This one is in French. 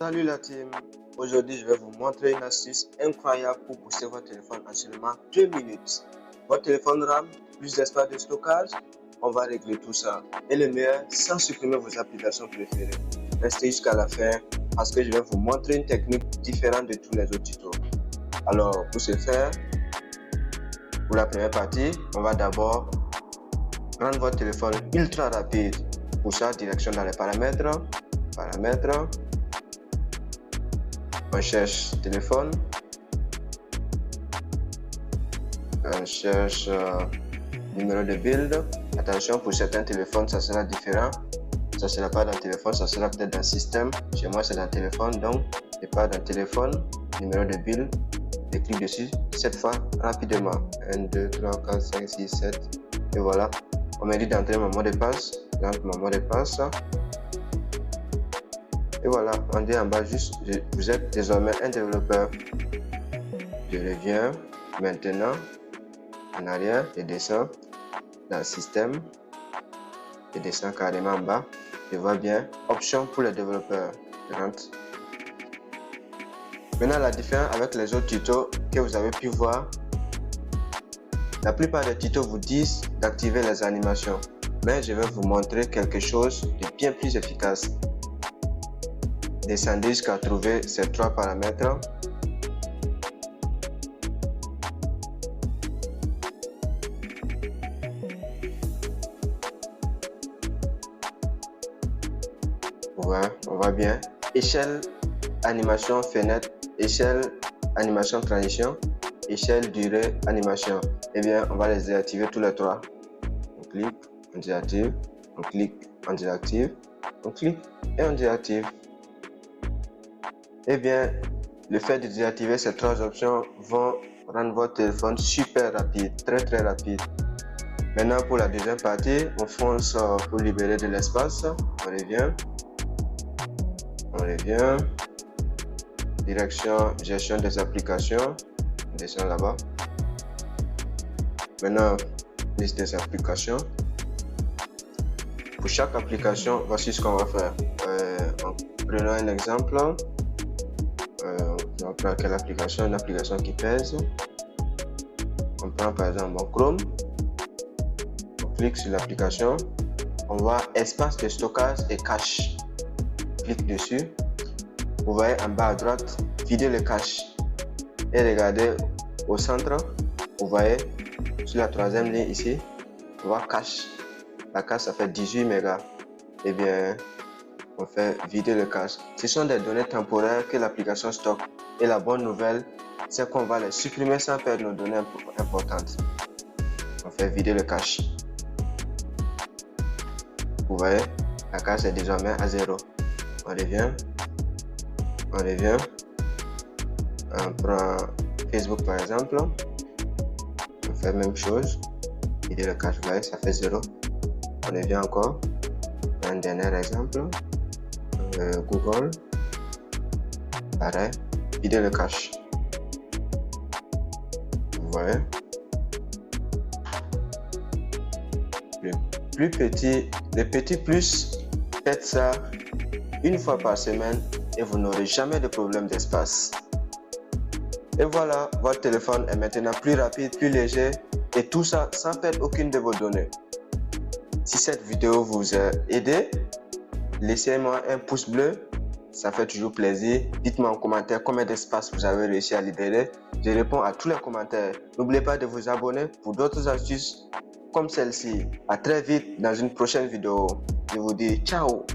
Salut la team, aujourd'hui je vais vous montrer une astuce incroyable pour booster votre téléphone en seulement 2 minutes. Votre téléphone RAM, plus d'espace de stockage, on va régler tout ça. Et le meilleur, sans supprimer vos applications préférées. Restez jusqu'à la fin parce que je vais vous montrer une technique différente de tous les autres tutos. Alors pour ce faire, pour la première partie, on va d'abord rendre votre téléphone ultra rapide. Pour ça, direction dans les paramètres, on cherche téléphone, on cherche numéro de build. Attention, pour certains téléphones ça sera différent, ça sera pas dans le téléphone, ça sera peut-être dans le système. Chez moi c'est dans le téléphone, donc c'est pas dans le téléphone. Numéro de build, et clique dessus 7 fois rapidement, 1 2 3 4 5 6 7 et voilà. On m'a dit d'entrer mon mot de passe, donc mon mot de passe. Et voilà, on dit en bas juste, vous êtes désormais un développeur. Je reviens maintenant en arrière, je descends dans le système, je descends carrément en bas, je vois bien, options pour les développeurs, je rentre. Maintenant la différence avec les autres tutos que vous avez pu voir, la plupart des tutos vous disent d'activer les animations, mais je vais vous montrer quelque chose de bien plus efficace. Descendez jusqu'à trouver ces 3 paramètres. Ouais, on voit bien. Échelle, animation, fenêtre, échelle, animation, transition, échelle, durée, animation. Eh bien, on va les désactiver tous les 3. On clique, on désactive, on clique, on désactive, on clique et on désactive. Eh bien, le fait de désactiver ces 3 options vont rendre votre téléphone super rapide, très rapide. Maintenant, pour la deuxième partie, on fonce pour libérer de l'espace. On revient. Direction, gestion des applications. On descend là-bas. Maintenant, liste des applications. Pour chaque application, voici ce qu'on va faire. Prenons un exemple. On prend quelle application? Une application qui pèse. On prend par exemple mon Chrome. On clique sur l'application. On voit espace de stockage et cache. Clique dessus. Vous voyez en bas à droite, vider le cache. Et regardez au centre. Vous voyez sur la 3e ligne ici. On voit cache. La cache ça fait 18 mégas. Et bien, on fait vider le cache. Ce sont des données temporaires que l'application stocke. Et la bonne nouvelle, c'est qu'on va les supprimer sans perdre nos données importantes. On fait vider le cache. Vous voyez, la cache est désormais à 0. On revient. On prend Facebook par exemple. On fait la même chose. Vider le cache, vous voyez, ça fait 0. On revient encore. Un dernier exemple. Google, pareil, vider le cache. Vous voyez, le petit plus, faites ça une fois par semaine et vous n'aurez jamais de problème d'espace. Et voilà, votre téléphone est maintenant plus rapide, plus léger et tout ça sans perdre aucune de vos données. Si cette vidéo vous a aidé, laissez-moi un pouce bleu, ça fait toujours plaisir. Dites-moi en commentaire combien d'espace vous avez réussi à libérer. Je réponds à tous les commentaires. N'oubliez pas de vous abonner pour d'autres astuces comme celle-ci. À très vite dans une prochaine vidéo. Je vous dis ciao.